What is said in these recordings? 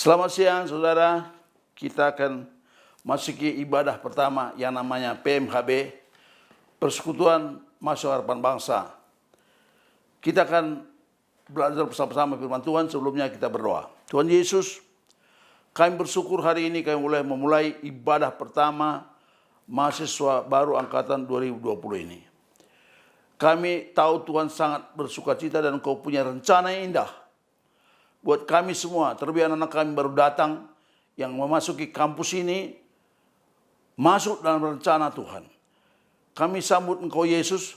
Selamat siang saudara, kita akan masuki ibadah pertama yang namanya PMHB, Persekutuan Mahasiswa Harapan Bangsa. Kita akan belajar bersama-sama firman Tuhan, sebelumnya kita berdoa. Tuhan Yesus, kami bersyukur hari ini kami memulai ibadah pertama mahasiswa baru angkatan 2020 ini. Kami tahu Tuhan sangat bersukacita dan Engkau punya rencana yang indah buat kami semua, terlebih anak-anak kami baru datang yang memasuki kampus ini, masuk dalam rencana Tuhan. Kami sambut Engkau Yesus,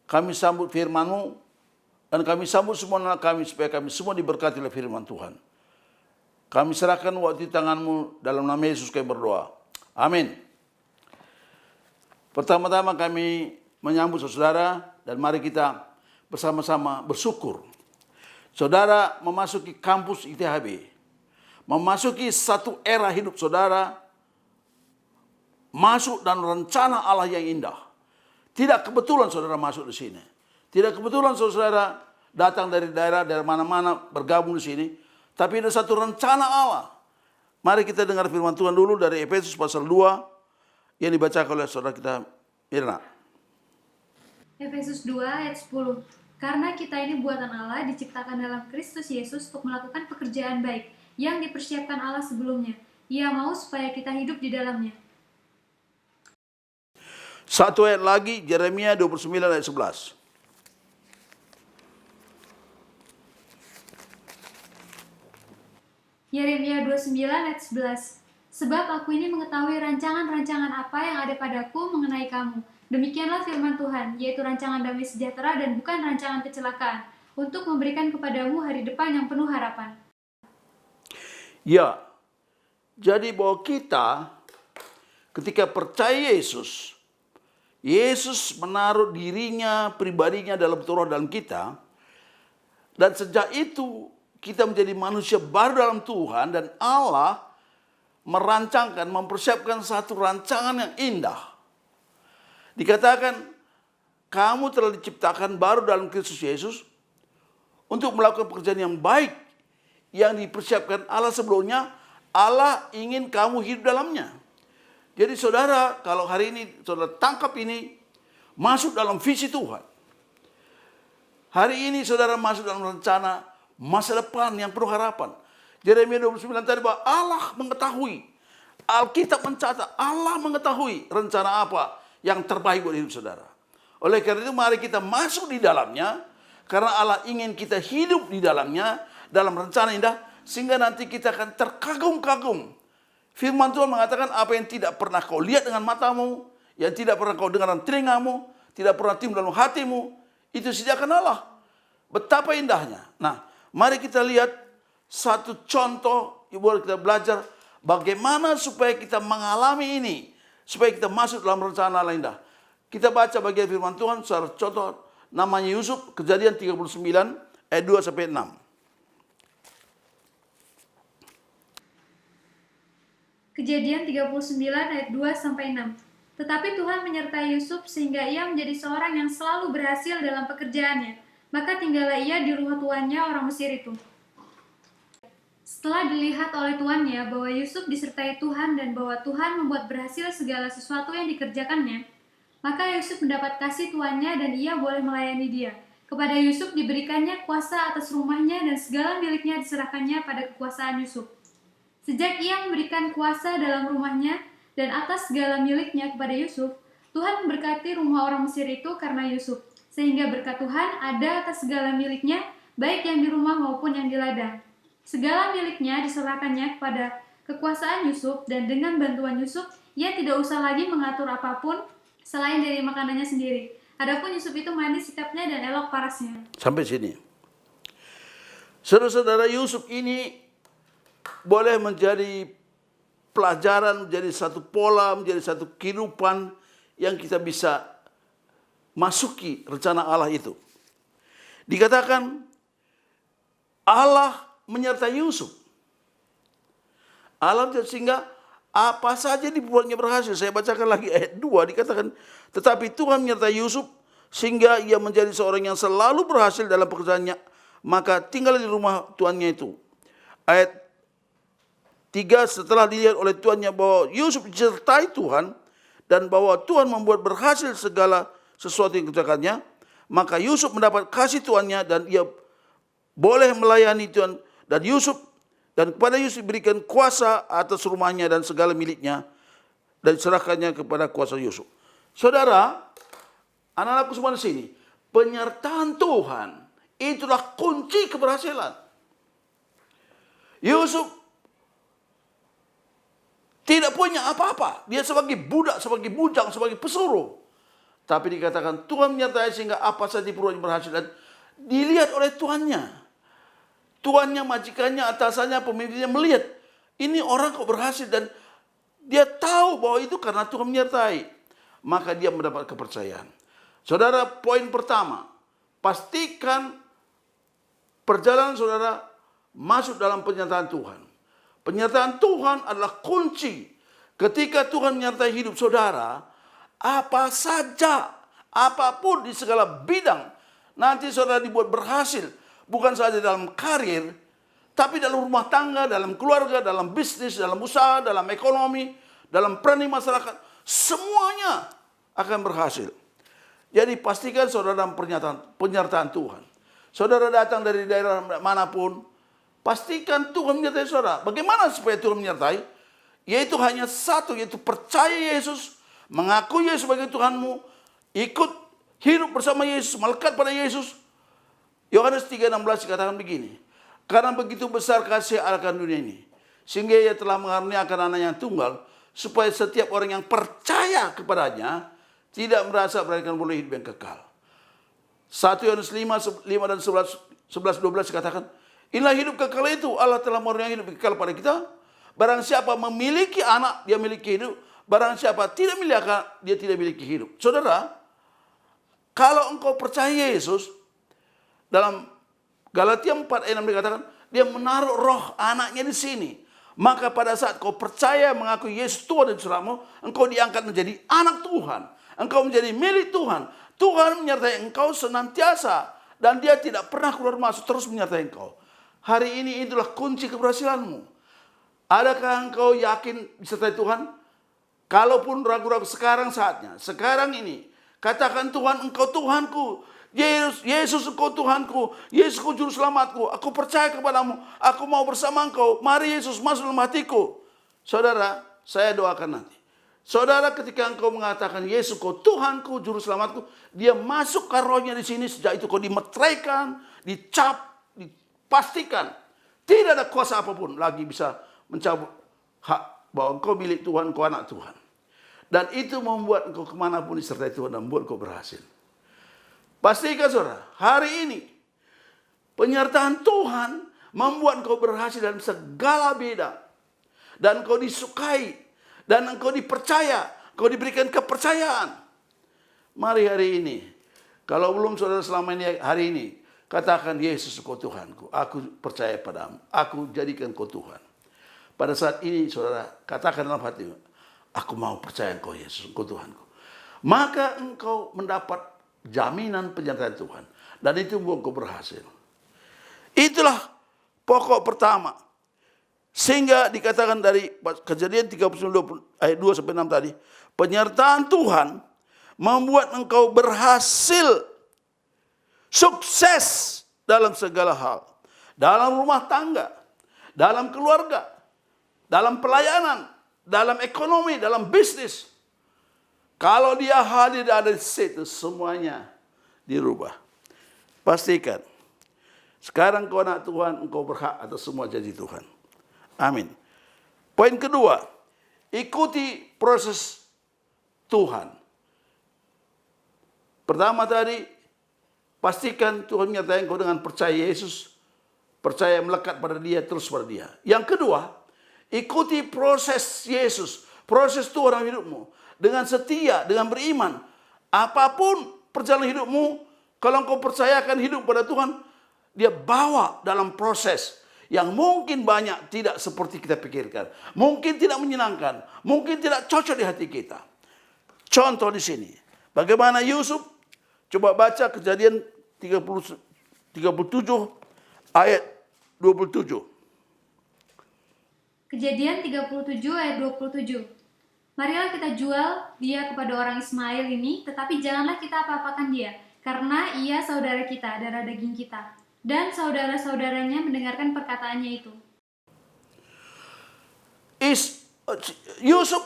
kami sambut firman-Mu, dan kami sambut semua anak kami supaya kami semua diberkati oleh firman Tuhan. Kami serahkan waktu di tangan-Mu, dalam nama Yesus kami berdoa. Amin. Pertama-tama kami menyambut saudara dan mari kita bersama-sama bersyukur. Saudara memasuki kampus ITHB, memasuki satu era hidup saudara, masuk dalam rencana Allah yang indah. Tidak kebetulan saudara masuk di sini. Tidak kebetulan saudara datang dari daerah mana-mana bergabung di sini, tapi ada satu rencana Allah. Mari kita dengar firman Tuhan dulu dari Efesus pasal 2 yang dibacakan oleh saudara kita Mirna. Efesus 2 ayat 10. Karena kita ini buatan Allah, diciptakan dalam Kristus Yesus untuk melakukan pekerjaan baik yang dipersiapkan Allah sebelumnya. Ia mau supaya kita hidup di dalamnya. Satu ayat lagi, Yeremia 29 ayat 11. Yeremia 29 ayat 11. Sebab aku ini mengetahui rancangan-rancangan apa yang ada padaku mengenai kamu. Demikianlah firman Tuhan, yaitu rancangan damai sejahtera dan bukan rancangan kecelakaan, untuk memberikan kepadamu hari depan yang penuh harapan. Ya, jadi bahwa kita ketika percaya Yesus, Yesus menaruh dirinya, pribadinya dalam roh dalam kita, dan sejak itu kita menjadi manusia baru dalam Tuhan, dan Allah merancangkan, mempersiapkan satu rancangan yang indah. Dikatakan, kamu telah diciptakan baru dalam Kristus Yesus untuk melakukan pekerjaan yang baik yang dipersiapkan Allah sebelumnya. Allah ingin kamu hidup dalamnya. Jadi saudara, kalau hari ini saudara tangkap ini, masuk dalam visi Tuhan. Hari ini saudara masuk dalam rencana masa depan yang penuh harapan. Yeremia 29 tadi bahwa Allah mengetahui, Alkitab mencatat, Allah mengetahui rencana apa yang terbaik buat hidup saudara. Oleh karena itu mari kita masuk di dalamnya, karena Allah ingin kita hidup di dalamnya, dalam rencana indah, sehingga nanti kita akan terkagum-kagum. Firman Tuhan mengatakan apa yang tidak pernah kau lihat dengan matamu, yang tidak pernah kau dengar dengan telingamu, tidak pernah timbul dalam hatimu, itu sediakan Allah. Betapa indahnya. Nah, mari kita lihat satu contoh, boleh kita belajar bagaimana supaya kita mengalami ini, supaya kita masuk dalam rencana Allah indah. Kita baca bagian firman Tuhan, secara contoh namanya Yusuf, Kejadian 39 ayat 2 sampai 6. Kejadian 39 ayat 2 sampai 6. Tetapi Tuhan menyertai Yusuf sehingga ia menjadi seorang yang selalu berhasil dalam pekerjaannya. Maka tinggallah ia di rumah tuannya orang Mesir itu. Setelah dilihat oleh tuannya bahwa Yusuf disertai Tuhan dan bahwa Tuhan membuat berhasil segala sesuatu yang dikerjakannya, maka Yusuf mendapat kasih tuannya dan ia boleh melayani dia. Kepada Yusuf diberikannya kuasa atas rumahnya dan segala miliknya diserahkannya pada kekuasaan Yusuf. Sejak ia memberikan kuasa dalam rumahnya dan atas segala miliknya kepada Yusuf, Tuhan memberkati rumah orang Mesir itu karena Yusuf, sehingga berkat Tuhan ada atas segala miliknya, baik yang di rumah maupun yang di ladang. Segala miliknya diserahkannya kepada kekuasaan Yusuf, dan dengan bantuan Yusuf, ia tidak usah lagi mengatur apapun selain dari makanannya sendiri. Adapun Yusuf itu manis sikapnya dan elok parasnya. Sampai sini. Saudara-saudara, Yusuf ini boleh menjadi pelajaran, menjadi satu pola, menjadi satu kehidupan yang kita bisa masuki rencana Allah itu. Dikatakan Allah menyertai Yusuf. Allah sehingga apa saja dibuatnya berhasil. Saya bacakan lagi ayat 2, dikatakan, tetapi Tuhan menyertai Yusuf sehingga ia menjadi seorang yang selalu berhasil dalam pekerjaannya, maka tinggal di rumah tuannya itu. Ayat 3, setelah dilihat oleh tuannya bahwa Yusuf disertai Tuhan dan bahwa Tuhan membuat berhasil segala sesuatu yang dikerjakannya, maka Yusuf mendapat kasih tuannya dan ia boleh melayani Tuhan, dan kepada Yusuf diberikan kuasa atas rumahnya dan segala miliknya dan diserahkannya kepada kuasa Yusuf. Saudara, anak-anakku semua di sini, penyertaan Tuhan itulah kunci keberhasilan. Yusuf tidak punya apa-apa. Dia sebagai budak, sebagai bujang, sebagai pesuruh. Tapi dikatakan Tuhan menyertai sehingga apa saja perlu berhasil. Dan dilihat oleh tuannya. Tuannya, majikannya, atasannya, pemimpinnya melihat. Ini orang kok berhasil. Dan dia tahu bahwa itu karena Tuhan menyertai. Maka dia mendapat kepercayaan. Saudara, poin pertama. Pastikan perjalanan saudara masuk dalam penyertaan Tuhan. Penyertaan Tuhan adalah kunci. Ketika Tuhan menyertai hidup saudara, apa saja, apapun di segala bidang, nanti saudara dibuat berhasil. Bukan saja dalam karir, tapi dalam rumah tangga, dalam keluarga, dalam bisnis, dalam usaha, dalam ekonomi, dalam peran masyarakat. Semuanya akan berhasil. Jadi pastikan saudara dalam penyertaan Tuhan. Saudara datang dari daerah manapun, pastikan Tuhan menyertai saudara. Bagaimana supaya Tuhan menyertai? Yaitu hanya satu, yaitu percaya Yesus, mengakui Yesus sebagai Tuhanmu, ikut hidup bersama Yesus, melekat pada Yesus. Yohanes 3:16 dikatakan begini, karena begitu besar kasih Allah akan dunia ini, sehingga ia telah mengaruniakan anak yang tunggal, supaya setiap orang yang percaya kepadanya tidak merasa berakan boleh hidup yang kekal. 1 Yohanes 5 dan 11-12 dikatakan, inilah hidup kekal itu, Allah telah mengaruniakan hidup kekal pada kita. Barang siapa memiliki anak, dia memiliki hidup. Barang siapa tidak memiliki anak, dia tidak memiliki hidup. Saudara, kalau engkau percaya Yesus, dalam Galatia 4:6 dikatakan, dia menaruh roh anaknya di sini. Maka pada saat kau percaya mengakui Yesus Tuhan dan Juru, engkau diangkat menjadi anak Tuhan. Engkau menjadi milik Tuhan. Tuhan menyertai engkau senantiasa. Dan dia tidak pernah keluar masuk, terus menyertai engkau. Hari ini itulah kunci keberhasilanmu. Adakah engkau yakin disertai Tuhan? Kalaupun ragu-ragu, sekarang saatnya. Sekarang ini. Katakan, Tuhan, engkau Tuhanku. Yesus engkau Tuhanku, Yesus engkau juru selamatku, aku percaya kepadamu, aku mau bersama engkau, mari Yesus masuk dalam hatiku. Saudara, saya doakan nanti. Saudara, ketika engkau mengatakan Yesus engkau Tuhanku, juru selamatku, dia masuk ke rohnya di sini, sejak itu kau dimeteraikan, dicap, dipastikan. Tidak ada kuasa apapun lagi bisa mencabut hak bahwa engkau milik Tuhan, engkau anak Tuhan. Dan itu membuat engkau kemanapun disertai Tuhan dan membuat engkau berhasil. Pastikan saudara, hari ini penyertaan Tuhan membuat engkau berhasil dalam segala bidang. Dan engkau disukai. Dan engkau dipercaya. Engkau diberikan kepercayaan. Mari hari ini. Kalau belum saudara selama ini hari ini. Katakan, Yesus engkau Tuhanku. Aku percaya padamu. Aku jadikan engkau Tuhan. Pada saat ini saudara katakan dalam hatimu. Aku mau percaya engkau Yesus engkau Tuhanku. Maka engkau mendapat jaminan penyertaan Tuhan. Dan itu membuat kau berhasil. Itulah pokok pertama. Sehingga dikatakan dari Kejadian 39 ayat 2-6 tadi. Penyertaan Tuhan membuat engkau berhasil. Sukses dalam segala hal. Dalam rumah tangga. Dalam keluarga. Dalam pelayanan. Dalam ekonomi. Dalam bisnis. Kalau dia hadir ada di situ, semuanya dirubah. Pastikan. Sekarang kau anak Tuhan, engkau berhak atas semua janji Tuhan. Amin. Poin kedua, ikuti proses Tuhan. Pertama tadi, pastikan Tuhan menyertai engkau dengan percaya Yesus. Percaya melekat pada dia, terus pada dia. Yang kedua, ikuti proses Yesus. Proses Tuhan dalam hidupmu. Dengan setia, dengan beriman. Apapun perjalanan hidupmu, kalau engkau percayakan hidup pada Tuhan, dia bawa dalam proses yang mungkin banyak tidak seperti kita pikirkan. Mungkin tidak menyenangkan. Mungkin tidak cocok di hati kita. Contoh di sini. Bagaimana Yusuf? Coba baca Kejadian 37 ayat 27. Kejadian 37 ayat 27. Marilah kita jual dia kepada orang Ismail ini, tetapi janganlah kita apa-apakan dia, karena ia saudara kita, darah daging kita. Dan saudara-saudaranya mendengarkan perkataannya itu. Yusuf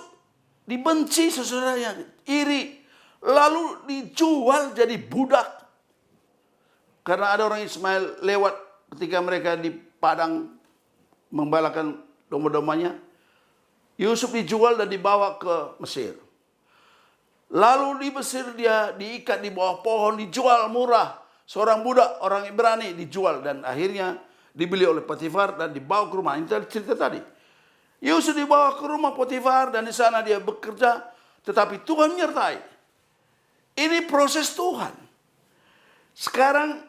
dibenci saudaranya, iri, lalu dijual jadi budak. Karena ada orang Ismail lewat ketika mereka di padang membalakan domba-dombanya. Yusuf dijual dan dibawa ke Mesir. Lalu di Mesir dia diikat di bawah pohon, dijual murah. Seorang budak, orang Ibrani dijual dan akhirnya dibeli oleh Potifar dan dibawa ke rumah. Ini cerita tadi. Yusuf dibawa ke rumah Potifar dan di sana dia bekerja, tetapi Tuhan menyertai. Ini proses Tuhan. Sekarang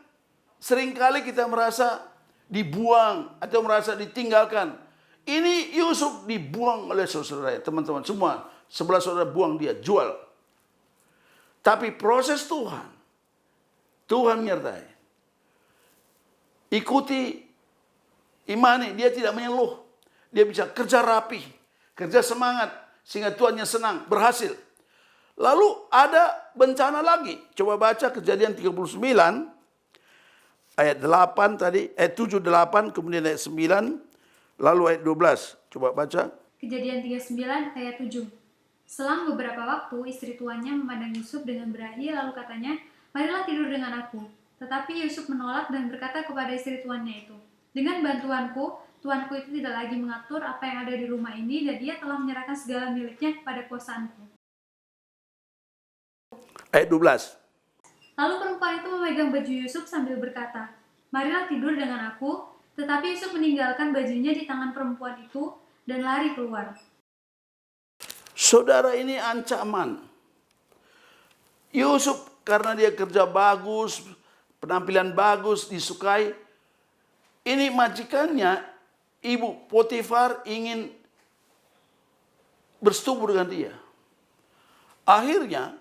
seringkali kita merasa dibuang atau merasa ditinggalkan. Ini Yusuf dibuang oleh saudara, teman-teman semua. 11 saudara buang dia, jual. Tapi proses Tuhan, Tuhan menyertai. Ikuti, imani, dia tidak menyeluh. Dia bisa kerja rapi, kerja semangat, sehingga Tuhannya senang, berhasil. Lalu ada bencana lagi. Coba baca Kejadian 39, ayat 8 tadi, ayat 7, 8, kemudian ayat 9, lalu ayat 12. Coba baca. Kejadian 39 ayat 7. Selang beberapa waktu, istri tuannya memandang Yusuf dengan berahi, lalu katanya, marilah tidur dengan aku. Tetapi Yusuf menolak dan berkata kepada istri tuannya itu, dengan bantuanku, tuanku itu tidak lagi mengatur apa yang ada di rumah ini, dan dia telah menyerahkan segala miliknya kepada kuasaanku. Ayat 12. Lalu perempuan itu memegang baju Yusuf sambil berkata, marilah tidur dengan aku, tetapi Yusuf meninggalkan bajunya di tangan perempuan itu dan lari keluar. Saudara, ini ancaman. Yusuf karena dia kerja bagus, penampilan bagus, disukai. Ini majikannya, ibu Potifar ingin bersetubuh dengan dia. Akhirnya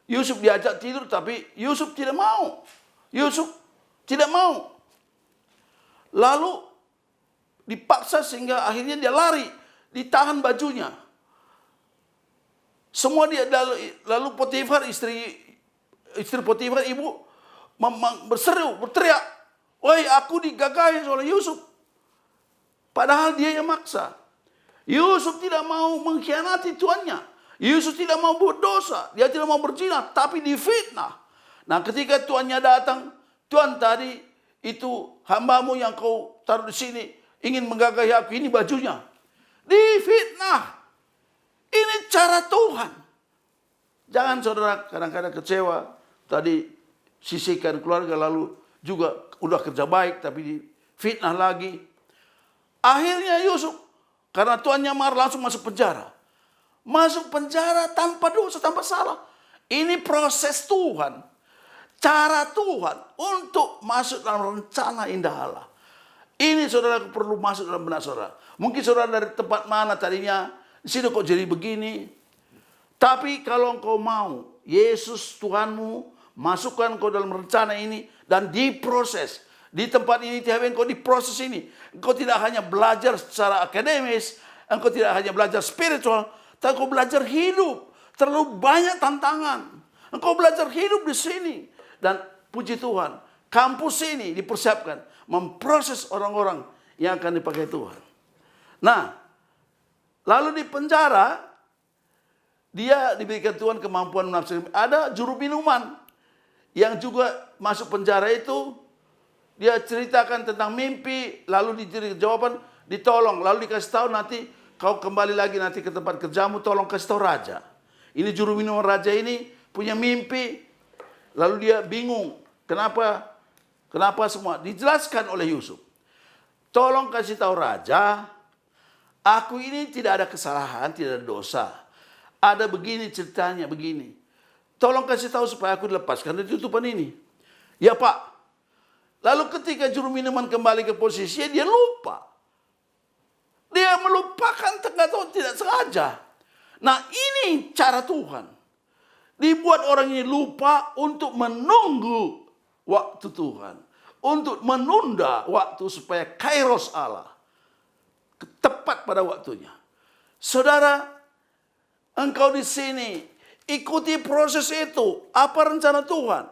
Yusuf diajak tidur, tapi Yusuf tidak mau. Yusuf tidak mau. Lalu dipaksa sehingga akhirnya dia lari, ditahan bajunya. Semua dia lalu Potifar, istri Potifar, ibu berseru, berteriak, "Woi, aku digagahi oleh Yusuf." Padahal dia yang maksa. Yusuf tidak mau mengkhianati tuannya. Yusuf tidak mau berdosa, dia tidak mau berzina, tapi difitnah. Nah, ketika tuannya datang, Tuan tadi itu hambamu yang kau taruh di sini ingin menggagahi aku, ini bajunya. Difitnah. Ini cara Tuhan. Jangan saudara kadang-kadang kecewa, tadi sisihkan keluarga lalu juga udah kerja baik tapi difitnah lagi. Akhirnya Yusuf karena tuannya marah langsung masuk penjara. Masuk penjara tanpa dosa, tanpa salah. Ini proses Tuhan. Cara Tuhan untuk masuk dalam rencana indah Allah. Ini saudara perlu masuk dalam benak saudara. Mungkin saudara dari tempat mana tadinya, di sini kok jadi begini. Tapi kalau engkau mau, Yesus Tuhanmu masukkan engkau dalam rencana ini dan diproses. Di tempat ini tiap engkau diproses ini. Engkau tidak hanya belajar secara akademis, engkau tidak hanya belajar spiritual, tapi engkau belajar hidup. Terlalu banyak tantangan. Engkau belajar hidup di sini. Dan puji Tuhan, kampus ini dipersiapkan memproses orang-orang yang akan dipakai Tuhan. Nah, lalu di penjara, dia diberikan Tuhan kemampuan menafsirkan. Ada juru minuman yang juga masuk penjara itu, dia ceritakan tentang mimpi, lalu diberi jawaban, ditolong, lalu dikasih tahu nanti kau kembali lagi nanti ke tempat kerjamu, tolong kasih tahu raja. Ini juru minuman raja ini punya mimpi, lalu dia bingung, kenapa semua dijelaskan oleh Yusuf. Tolong kasih tahu raja, aku ini tidak ada kesalahan, tidak ada dosa. Ada begini ceritanya, begini. Tolong kasih tahu supaya aku dilepaskan dari tutupan ini. Ya Pak. Lalu ketika juru minuman kembali ke posisinya, dia lupa. Dia melupakan tidak sengaja. Nah, ini cara Tuhan. Dibuat orang ini lupa untuk menunggu waktu Tuhan. Untuk menunda waktu supaya kairos Allah. tepat pada waktunya. Saudara, engkau di sini, ikuti proses itu. Apa rencana Tuhan?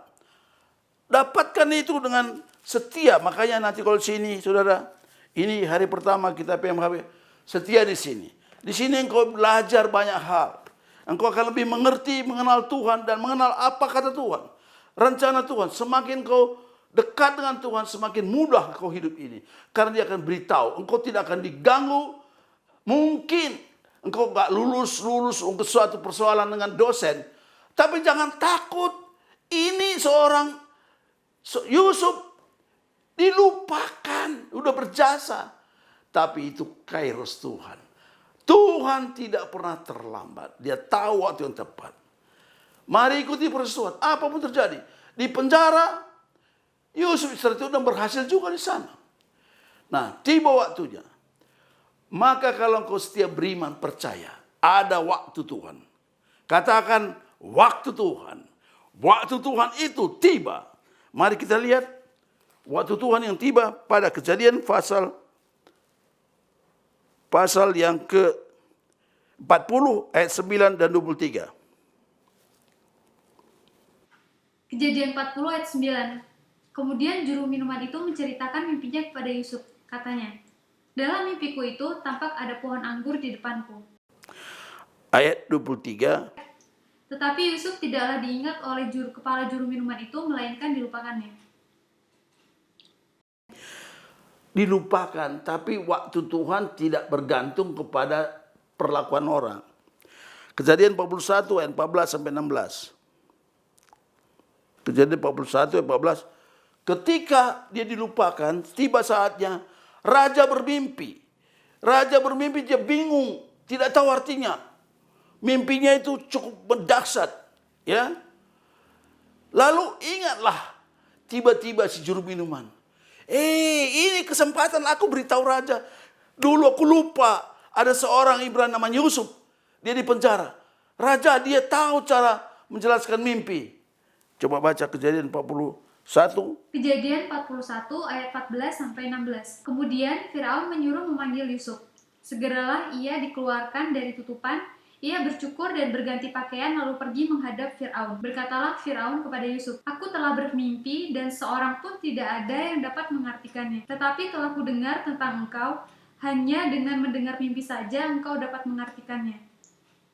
Dapatkan itu dengan setia. Makanya nanti kalau di sini, saudara, ini hari pertama kita PMHB, setia di sini. Di sini engkau belajar banyak hal. Engkau akan lebih mengerti, mengenal Tuhan, dan mengenal apa kata Tuhan. Rencana Tuhan. Semakin kau dekat dengan Tuhan, semakin mudah kau hidup ini. Karena dia akan beritahu. Engkau tidak akan diganggu. Mungkin engkau gak lulus untuk suatu persoalan dengan dosen. Tapi jangan takut. Ini seorang Yusuf dilupakan. Udah berjasa. Tapi itu kairos Tuhan. Tuhan tidak pernah terlambat. Dia tahu waktu yang tepat. Mari ikuti proses Tuhan. Apapun terjadi. Di penjara, Yusuf setelah itu dan berhasil juga di sana. Nah, tiba waktunya. Maka kalau engkau setia beriman, percaya. Ada waktu Tuhan. Katakan, waktu Tuhan. Waktu Tuhan itu tiba. Mari kita lihat. Waktu Tuhan yang tiba pada Kejadian pasal yang ke-40 ayat 9 dan 23. Kejadian 40 ayat 9. Kemudian juru minuman itu menceritakan mimpinya kepada Yusuf. Katanya, dalam mimpiku itu tampak ada pohon anggur di depanku. Ayat 23. Tetapi Yusuf tidaklah diingat oleh kepala juru minuman itu, melainkan dilupakannya. Dilupakan, tapi waktu Tuhan tidak bergantung kepada perlakuan orang. Kejadian 41 ayat 14 sampai 16. Kejadian 41 ayat 14. Ketika dia dilupakan, tiba saatnya raja bermimpi. Raja bermimpi, dia bingung, tidak tahu artinya. Mimpinya itu cukup mendahsyat, ya. Lalu ingatlah tiba-tiba si juru minuman. Ini kesempatan aku beritahu raja. Dulu aku lupa ada seorang Ibrani namanya Yusuf. Dia di penjara. Raja dia tahu cara menjelaskan mimpi. Coba baca Kejadian 41. Kejadian 41 ayat 14 sampai 16. Kemudian Firaun menyuruh memanggil Yusuf. Segeralah ia dikeluarkan dari tutupan. Ia bercukur dan berganti pakaian lalu pergi menghadap Firaun. Berkatalah Firaun kepada Yusuf, aku telah bermimpi dan seorang pun tidak ada yang dapat mengartikannya. Tetapi telah kudengar tentang engkau, hanya dengan mendengar mimpi saja engkau dapat mengartikannya.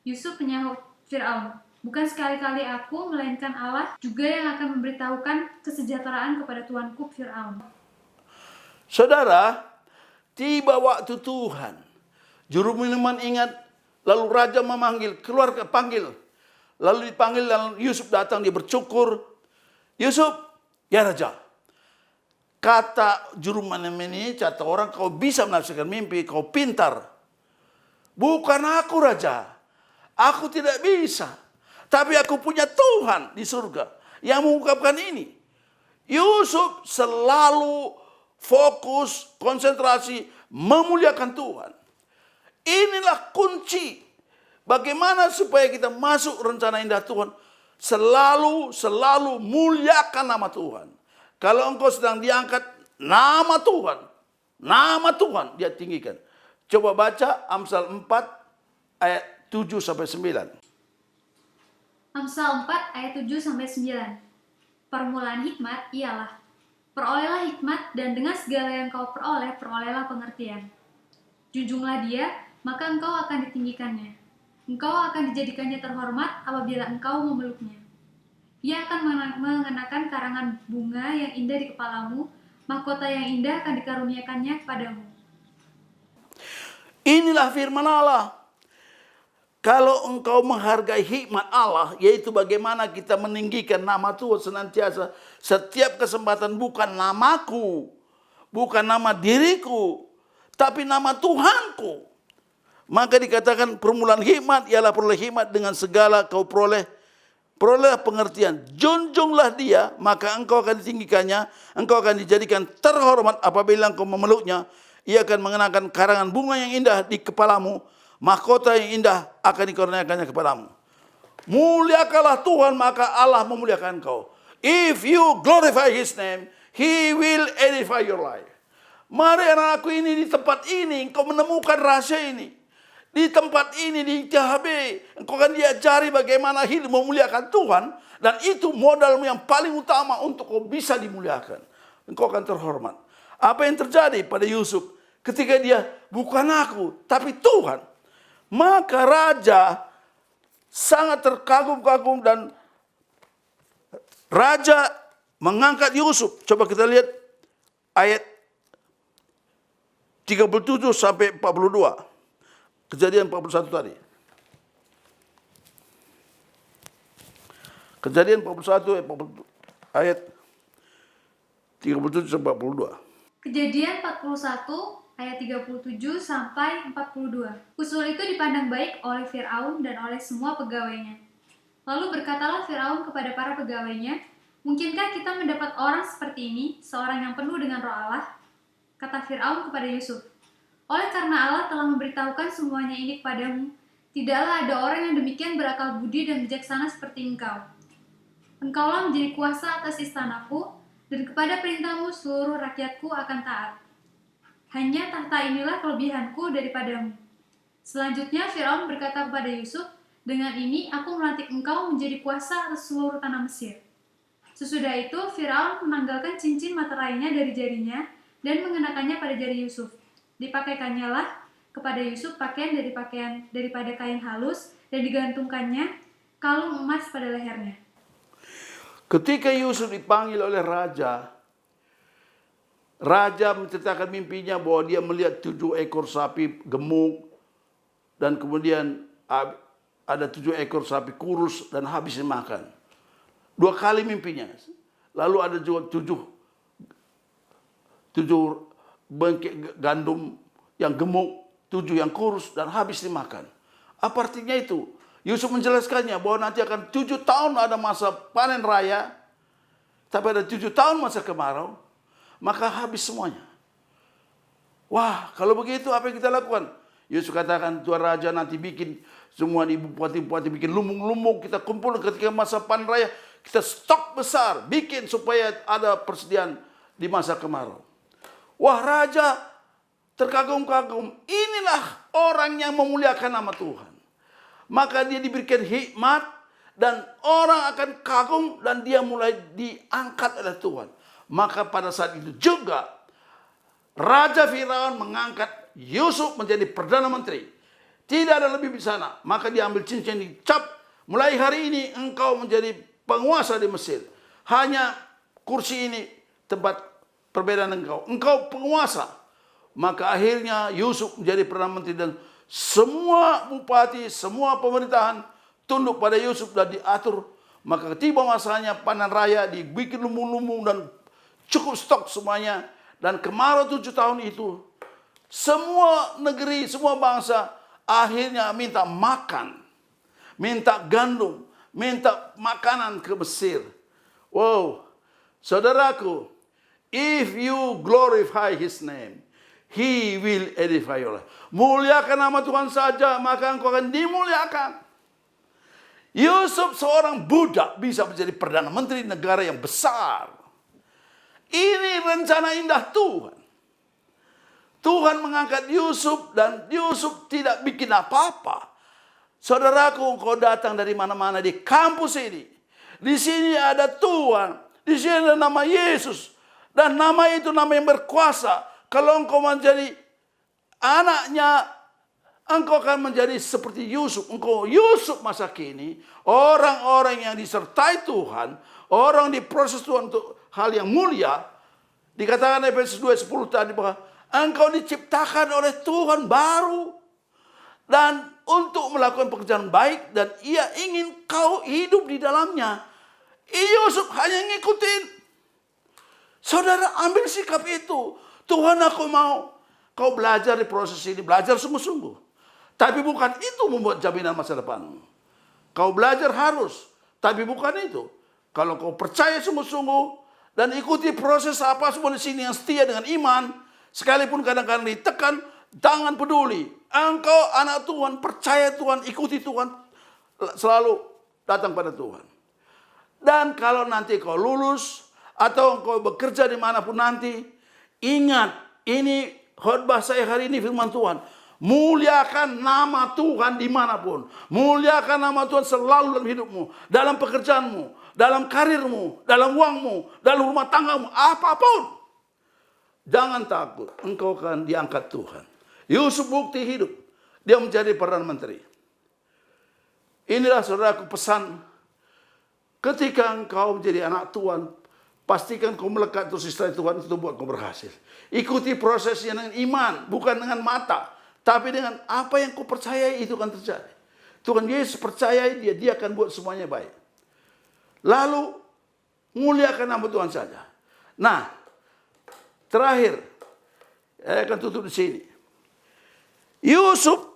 Yusuf menyahut Firaun, bukan sekali-kali aku, melainkan Allah juga yang akan memberitahukan kesejahteraan kepada tuanku Firaun. Saudara, tiba waktu Tuhan. Juru minuman ingat. Lalu raja memanggil, keluar panggil. Lalu dipanggil, lalu Yusuf datang, dia bercukur. Yusuf, ya raja. Kata juru minuman ini, kata orang, kau bisa menafsirkan mimpi, kau pintar. Bukan aku raja. Aku tidak bisa. Tapi aku punya Tuhan di surga yang mengungkapkan ini. Yusuf selalu fokus, konsentrasi, memuliakan Tuhan. Inilah kunci. Bagaimana supaya kita masuk rencana indah Tuhan. Selalu muliakan nama Tuhan. Kalau engkau sedang diangkat, nama Tuhan dia tinggikan. Coba baca Amsal 4 ayat 7 sampai 9. Amsal 4 ayat 7 sampai 9. Permulaan hikmat ialah, perolehlah hikmat dan dengan segala yang kau peroleh, perolehlah pengertian. Junjunglah dia, maka engkau akan ditinggikannya. Engkau akan dijadikannya terhormat apabila engkau memeluknya. Ia akan mengenakan karangan bunga yang indah di kepalamu, mahkota yang indah akan dikaruniakannya kepadamu. Inilah firman Allah. Kalau engkau menghargai hikmat Allah, yaitu bagaimana kita meninggikan nama Tuhan senantiasa, setiap kesempatan, bukan namaku, bukan nama diriku, tapi nama Tuhanku. Maka dikatakan permulaan hikmat ialah peroleh hikmat, dengan segala kau peroleh pengertian. Junjunglah dia, maka engkau akan ditinggikannya, engkau akan dijadikan terhormat apabila engkau memeluknya. Ia akan mengenakan karangan bunga yang indah di kepalamu, mahkota yang indah akan dikaruniakannya kepadamu. Muliakanlah Tuhan, maka Allah memuliakan engkau. If you glorify His name, He will edify your life. Mari anakku ini di tempat ini engkau menemukan rahasia ini. Di tempat ini di THB engkau akan diajari bagaimana hidup memuliakan Tuhan. Dan itu modal yang paling utama untuk kau bisa dimuliakan. Engkau akan terhormat. Apa yang terjadi pada Yusuf ketika dia bukan aku tapi Tuhan. Maka raja sangat terkagum-kagum dan raja mengangkat Yusuf. Coba kita lihat ayat 37 sampai 42. Kejadian 41 tadi. Kejadian 41 ayat 37 sampai 42. Kejadian 41 ayat 37 sampai 42. Usul itu dipandang baik oleh Firaun dan oleh semua pegawainya. Lalu berkatalah Firaun kepada para pegawainya, "Mungkinkah kita mendapat orang seperti ini, seorang yang penuh dengan roh Allah?" Kata Firaun kepada Yusuf, "Oleh karena Allah telah memberitahukan semuanya ini kepadamu, tidaklah ada orang yang demikian berakal budi dan bijaksana seperti engkau. Engkaulah menjadi kuasa atas istanaku, dan kepada perintahmu seluruh rakyatku akan taat. Hanya tahta inilah kelebihanku daripadamu." Selanjutnya Firaun berkata kepada Yusuf, "Dengan ini aku melantik engkau menjadi kuasa atas seluruh tanah Mesir." Sesudah itu Firaun menanggalkan cincin materainya dari jarinya dan mengenakannya pada jari Yusuf. Dipakaikannya lah kepada Yusuf pakaian daripada kain halus dan digantungkannya kalung emas pada lehernya. Ketika Yusuf dipanggil oleh raja, raja menceritakan mimpinya bahwa dia melihat 7 ekor sapi gemuk dan kemudian ada 7 ekor sapi kurus dan habis dimakan. 2 kali mimpinya. Lalu ada juga 7 bengkek gandum yang gemuk, 7 yang kurus dan habis dimakan. Apa artinya itu? Yusuf menjelaskannya bahwa nanti akan 7 tahun ada masa panen raya, tapi ada 7 tahun masa kemarau, maka habis semuanya. Wah, kalau begitu apa yang kita lakukan? Yusuf katakan, Tuan Raja nanti bikin semua di bupati-bupati bikin lumbung-lumbung, kita kumpul ketika masa panen raya, kita stok besar, bikin supaya ada persediaan di masa kemarau. Wah, raja terkagum-kagum, inilah orang yang memuliakan nama Tuhan. Maka dia diberikan hikmat dan orang akan kagum dan dia mulai diangkat oleh Tuhan. Maka pada saat itu juga Raja Firaun mengangkat Yusuf menjadi Perdana Menteri. Tidak ada lebih di sana. Maka dia ambil cincin dicap, mulai hari ini engkau menjadi penguasa di Mesir. Hanya kursi ini tempat perbedaan engkau. Engkau penguasa. Maka akhirnya Yusuf menjadi Perdana Menteri dan semua bupati, semua pemerintahan tunduk pada Yusuf dan diatur. Maka tiba masanya panen raya, dibikin lumbung-lumbung dan cukup stok semuanya. Dan kemarau 7 tahun itu, semua negeri, semua bangsa akhirnya minta makan, minta gandum, minta makanan ke Mesir. Wow, saudaraku, if you glorify His name, He will edify your life. Muliakan nama Tuhan saja, maka engkau akan dimuliakan. Yusuf seorang budak bisa menjadi Perdana Menteri negara yang besar. Ini rencana indah Tuhan. Tuhan mengangkat Yusuf dan Yusuf tidak bikin apa-apa. Saudaraku, engkau datang dari mana-mana di kampus ini. Di sini ada Tuhan. Di sini ada nama Yesus. Dan nama itu nama yang berkuasa. Kalau engkau menjadi anaknya, engkau akan menjadi seperti Yusuf. Engkau Yusuf masa kini, orang-orang yang disertai Tuhan, orang diproses Tuhan untuk hal yang mulia. Dikatakan Efesus 2:10 tadi bahwa engkau diciptakan oleh Tuhan baru. Dan untuk melakukan pekerjaan baik dan ia ingin kau hidup di dalamnya. Yusuf hanya ngikutin. Saudara ambil sikap itu. Tuhan, aku mau kau belajar di proses ini, belajar sungguh-sungguh. Tapi bukan itu membuat jaminan masa depanmu. Kau belajar harus, tapi bukan itu. Kalau kau percaya sungguh-sungguh dan ikuti proses apa semua di sini yang setia dengan iman, sekalipun kadang-kadang ditekan, jangan peduli. Engkau anak Tuhan, percaya Tuhan, ikuti Tuhan, selalu datang pada Tuhan. Dan kalau nanti kau lulus atau kau bekerja dimanapun nanti, ingat ini khotbah saya hari ini firman Tuhan. Muliakan nama Tuhan dimanapun. Muliakan nama Tuhan selalu dalam hidupmu. Dalam pekerjaanmu. Dalam karirmu. Dalam uangmu. Dalam rumah tanggamu. Apapun. Jangan takut. Engkau akan diangkat Tuhan. Yusuf bukti hidup. Dia menjadi Perdana Menteri. Inilah saudaraku pesan. Ketika engkau menjadi anak Tuhan, pastikan kau melekat terus istilah Tuhan itu buat kau berhasil. Ikuti prosesnya dengan iman, bukan dengan mata. Tapi dengan apa yang kau percayai itu akan terjadi. Tuhan Yesus percayai dia akan buat semuanya baik. Lalu, muliakan nama Tuhan saja. Nah, terakhir, saya akan tutup di sini. Yusuf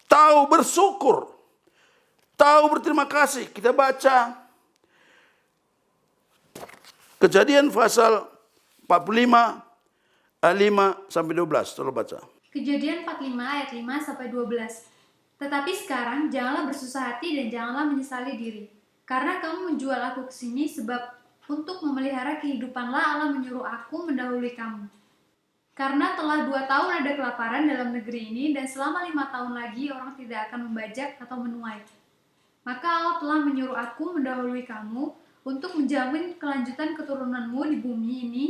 tahu bersyukur. Tahu berterima kasih. Kita baca Kejadian pasal 45 ayat 5 sampai 12. Tolong baca. Kejadian 45 ayat 5 sampai 12. Tetapi sekarang janganlah bersusah hati dan janganlah menyesali diri, karena kamu menjual aku ke sini sebab untuk memelihara kehidupanlah Allah menyuruh aku mendahului kamu. Karena telah 2 tahun ada kelaparan dalam negeri ini dan selama 5 tahun lagi orang tidak akan membajak atau menuai. Maka Allah telah menyuruh aku mendahului kamu untuk menjamin kelanjutan keturunanmu di bumi ini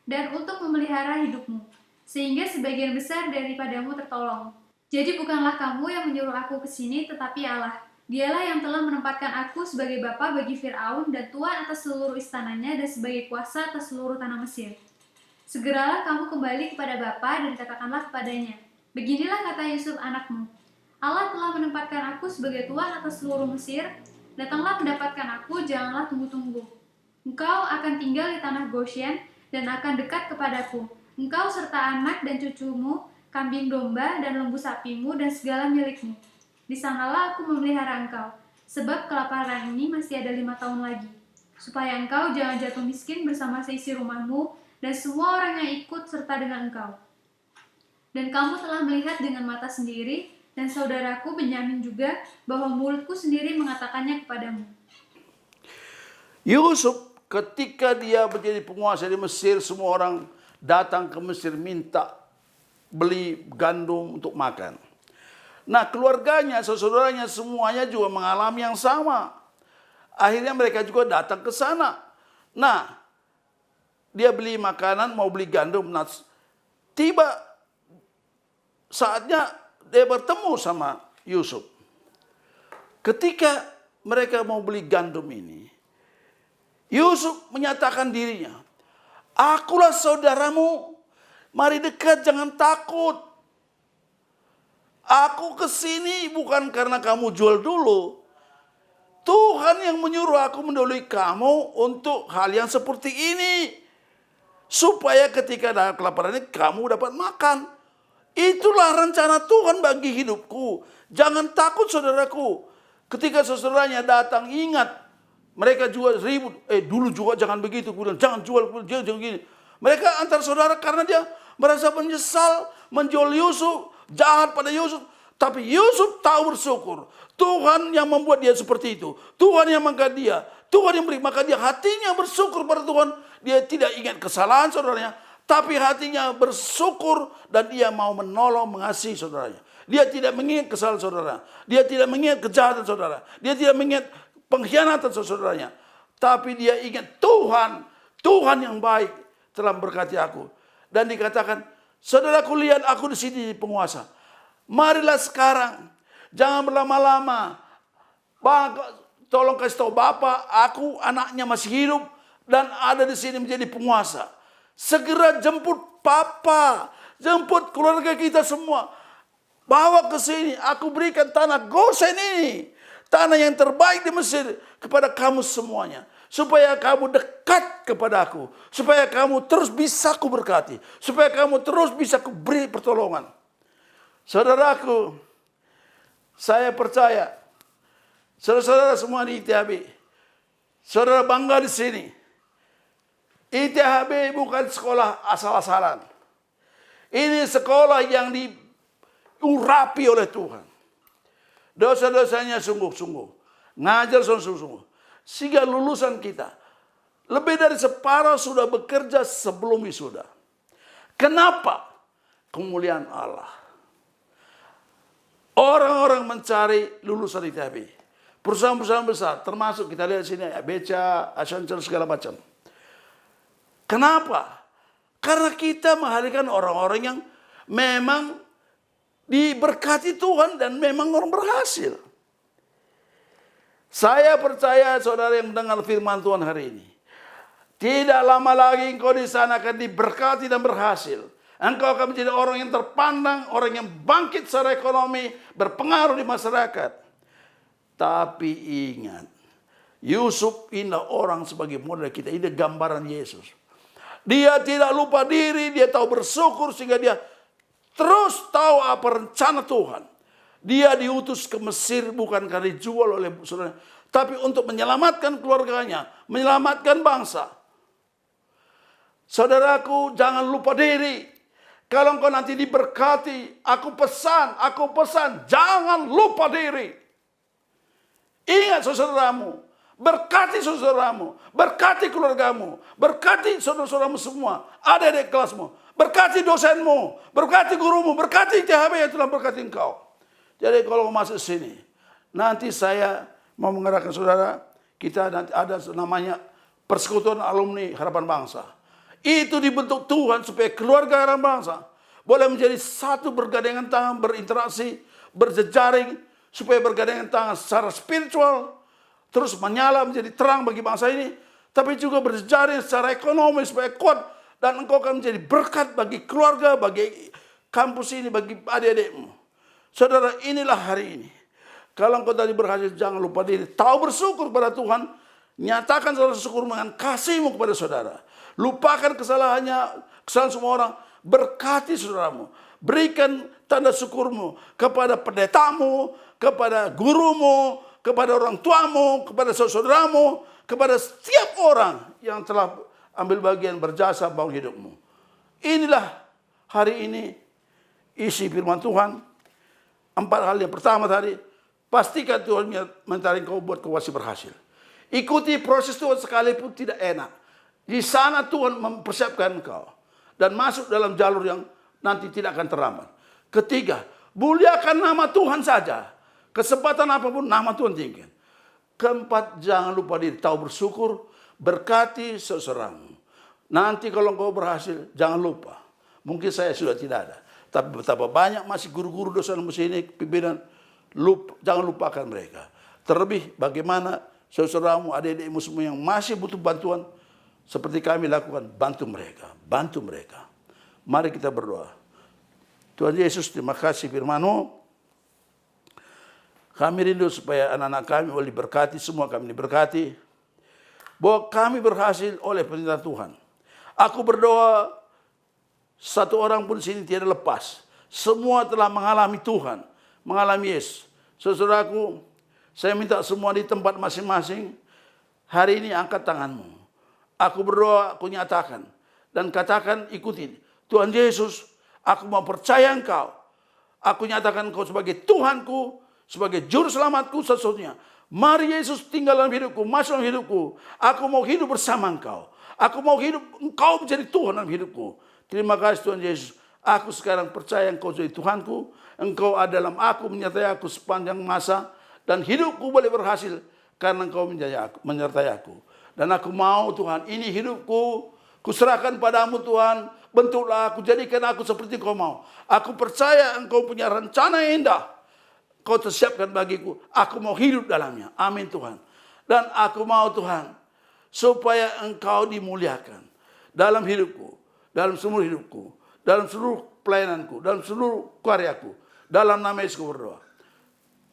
dan untuk memelihara hidupmu, sehingga sebagian besar daripadamu tertolong. Jadi bukanlah kamu yang menyuruh aku ke sini, tetapi Allah. Dialah yang telah menempatkan aku sebagai bapa bagi Fir'aun dan tuan atas seluruh istananya dan sebagai kuasa atas seluruh tanah Mesir. Segeralah kamu kembali kepada bapa dan katakanlah kepadanya, beginilah kata Yusuf anakmu, Allah telah menempatkan aku sebagai tuan atas seluruh Mesir. Datanglah mendapatkan aku, janganlah tunggu-tunggu. Engkau akan tinggal di tanah Goshen dan akan dekat kepadaku. Engkau serta anak dan cucumu, kambing domba dan lembu sapimu dan segala milikmu. Di sanalah aku memelihara engkau, sebab kelaparan ini masih ada 5 tahun lagi. Supaya engkau jangan jatuh miskin bersama seisi rumahmu dan semua orang yang ikut serta dengan engkau. Dan kamu telah melihat dengan mata sendiri, dan saudaraku Benyamin juga, bahwa mulutku sendiri mengatakannya kepadamu. Yusuf ketika dia menjadi penguasa di Mesir, semua orang datang ke Mesir minta beli gandum untuk makan. Nah, keluarganya, saudaranya semuanya juga mengalami yang sama. Akhirnya mereka juga datang ke sana. Nah, dia beli makanan, mau beli gandum. Nah, tiba saatnya dia bertemu sama Yusuf. Ketika mereka mau beli gandum ini, Yusuf menyatakan dirinya, akulah saudaramu, mari dekat, jangan takut. Aku kesini bukan karena kamu jual dulu. Tuhan yang menyuruh aku mendahului kamu untuk hal yang seperti ini. Supaya ketika ada kelaparan ini, kamu dapat makan. Itulah rencana Tuhan bagi hidupku. Jangan takut saudaraku. Ketika saudaranya datang, ingat. Mereka juga ribut. Dulu juga jangan begitu. Kemudian jangan jual, jangan gini. Mereka antar saudara karena dia merasa menyesal. Menjual Yusuf. Jahat pada Yusuf. Tapi Yusuf tahu bersyukur. Tuhan yang membuat dia seperti itu. Tuhan yang mengangkat dia. Tuhan yang beri. Maka dia hatinya bersyukur pada Tuhan. Dia tidak ingat kesalahan saudaranya. Tapi hatinya bersyukur dan dia mau menolong, mengasihi saudaranya. Dia tidak mengingat kesalahan saudara. Dia tidak mengingat kejahatan saudara. Dia tidak mengingat pengkhianatan saudaranya. Tapi dia ingat Tuhan. Tuhan yang baik telah memberkati aku. Dan dikatakan, saudaraku lihat aku di sini penguasa. Marilah sekarang. Jangan berlama-lama. Tolong kasih tahu Bapak, aku anaknya masih hidup. Dan ada di sini menjadi penguasa. Segera jemput Papa, jemput keluarga kita semua. Bawa ke sini, aku berikan tanah Goshen ini. Tanah yang terbaik di Mesir kepada kamu semuanya. Supaya kamu dekat kepada aku. Supaya kamu terus bisa ku berkati. Supaya kamu terus bisa ku beri pertolongan. Saudaraku, saya percaya. Saudara-saudara semua di ITHB. Saudara bangga di sini. ITHB bukan sekolah asal-asalan. Ini sekolah yang diurapi oleh Tuhan. Dosa-dosanya sungguh-sungguh. Ngajar sungguh-sungguh. Sehingga lulusan kita lebih dari separuh sudah bekerja sebelum wisuda. Kenapa? Kemuliaan Allah. Orang-orang mencari lulusan ITB. Perusahaan-perusahaan besar, termasuk kita lihat sini Beca, Accenture, segala macam. Kenapa? Karena kita menghadirkan orang-orang yang memang diberkati Tuhan dan memang orang berhasil. Saya percaya saudara yang mendengar firman Tuhan hari ini, tidak lama lagi engkau di sana akan diberkati dan berhasil. Engkau akan menjadi orang yang terpandang, orang yang bangkit secara ekonomi, berpengaruh di masyarakat. Tapi ingat, Yusuf inilah orang sebagai model kita. Ini gambaran Yesus. Dia tidak lupa diri, dia tahu bersyukur sehingga dia terus tahu apa rencana Tuhan. Dia diutus ke Mesir bukan karena dijual oleh saudara, tapi untuk menyelamatkan keluarganya, menyelamatkan bangsa. Saudaraku, jangan lupa diri. Kalau engkau nanti diberkati, aku pesan, jangan lupa diri. Ingat saudaramu, berkati saudaramu, berkati keluargamu, berkati saudara-saudaramu semua, adik-adik kelasmu, berkati dosenmu, berkati gurumu, berkati THB yang telah berkati engkau. Jadi kalau masuk sini, nanti saya mau mengarahkan saudara, kita nanti ada namanya Persekutuan Alumni Harapan Bangsa. Itu dibentuk Tuhan supaya keluarga harapan bangsa boleh menjadi satu, bergandengan tangan, berinteraksi, berjejaring, supaya bergandengan tangan secara spiritual, terus menyala menjadi terang bagi bangsa ini, tapi juga berjejaring secara ekonomi supaya kuat, dan engkau akan menjadi berkat bagi keluarga, bagi kampus ini, bagi adik-adikmu. Saudara, inilah hari ini. Kalau engkau tadi berhasil, jangan lupa diri, tahu bersyukur pada Tuhan, nyatakan saudara syukur dengan kasihmu kepada saudara. Lupakan kesalahan semua orang, berkati saudaramu. Berikan tanda syukurmu kepada pendetamu, kepada gurumu, kepada orang tuamu, kepada saudaramu, kepada setiap orang yang telah ambil bagian berjasa bangun hidupmu. Inilah hari ini isi firman Tuhan. 4 hal yang pertama tadi, pastikan Tuhan mencari kau buat kau masih berhasil. Ikuti proses Tuhan sekalipun tidak enak. Di sana Tuhan mempersiapkan engkau dan masuk dalam jalur yang nanti tidak akan terlambat. Ketiga, muliakan nama Tuhan saja. Kesempatan apapun nama Tuhan tinggikan. Keempat, jangan lupa diri, tahu bersyukur, berkati seseorang. Nanti kalau engkau berhasil, jangan lupa. Mungkin saya sudah tidak ada, tapi betapa banyak masih guru-guru dosen sini, pimpinan, jangan lupakan mereka. Terlebih bagaimana saudaramu, adik-adikmu semua yang masih butuh bantuan, seperti kami lakukan, bantu mereka. Mari kita berdoa. Tuhan Yesus, terima kasih firman-Mu. Kami rindu supaya anak-anak kami boleh diberkati, semua kami diberkati. Bahwa kami berhasil oleh perintah Tuhan. Aku berdoa, satu orang pun sini tidak lepas. Semua telah mengalami Tuhan, mengalami Yesus. Saudaraku, saya minta semua di tempat masing-masing, hari ini angkat tanganmu. Aku berdoa, aku nyatakan. Dan katakan, ikutin. Tuhan Yesus, aku mau percaya Engkau. Aku nyatakan Engkau sebagai Tuhanku, sebagai juru selamatku sesungguhnya. Mari Yesus tinggal dalam hidupku, masuk dalam hidupku. Aku mau hidup bersama Engkau. Aku mau hidup, Engkau menjadi Tuhan dalam hidupku. Terima kasih Tuhan Yesus. Aku sekarang percaya Engkau jadi Tuhanku. Engkau ada dalam aku, menyertai aku sepanjang masa. Dan hidupku boleh berhasil karena Engkau menyertai aku. Dan aku mau Tuhan, ini hidupku, kuserahkan padamu Tuhan. Bentuklah aku, jadikan aku seperti Kau mau. Aku percaya Engkau punya rencana yang indah. Kau tersiapkan bagiku, aku mau hidup dalamnya. Amin Tuhan. Dan aku mau Tuhan, supaya Engkau dimuliakan dalam hidupku, dalam seluruh hidupku, dalam seluruh pelayananku, dalam seluruh karyaku. Dalam nama Yesus berdoa.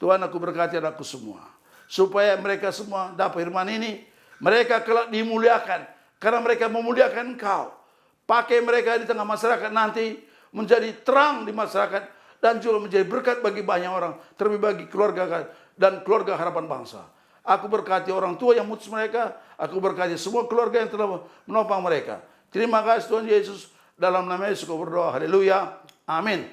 Tuhan, aku berkati anakku semua, supaya mereka semua dapat firman ini, mereka kelak dimuliakan, karena mereka memuliakan Engkau. Pakai mereka di tengah masyarakat nanti, menjadi terang di masyarakat, dan juga menjadi berkat bagi banyak orang, terlebih bagi keluarga dan keluarga harapan bangsa. Aku berkati orang tua yang mutus mereka, aku berkati semua keluarga yang telah menopang mereka. Terima kasih Tuhan Yesus, dalam nama Yesus kau berdoa, haleluya, amin.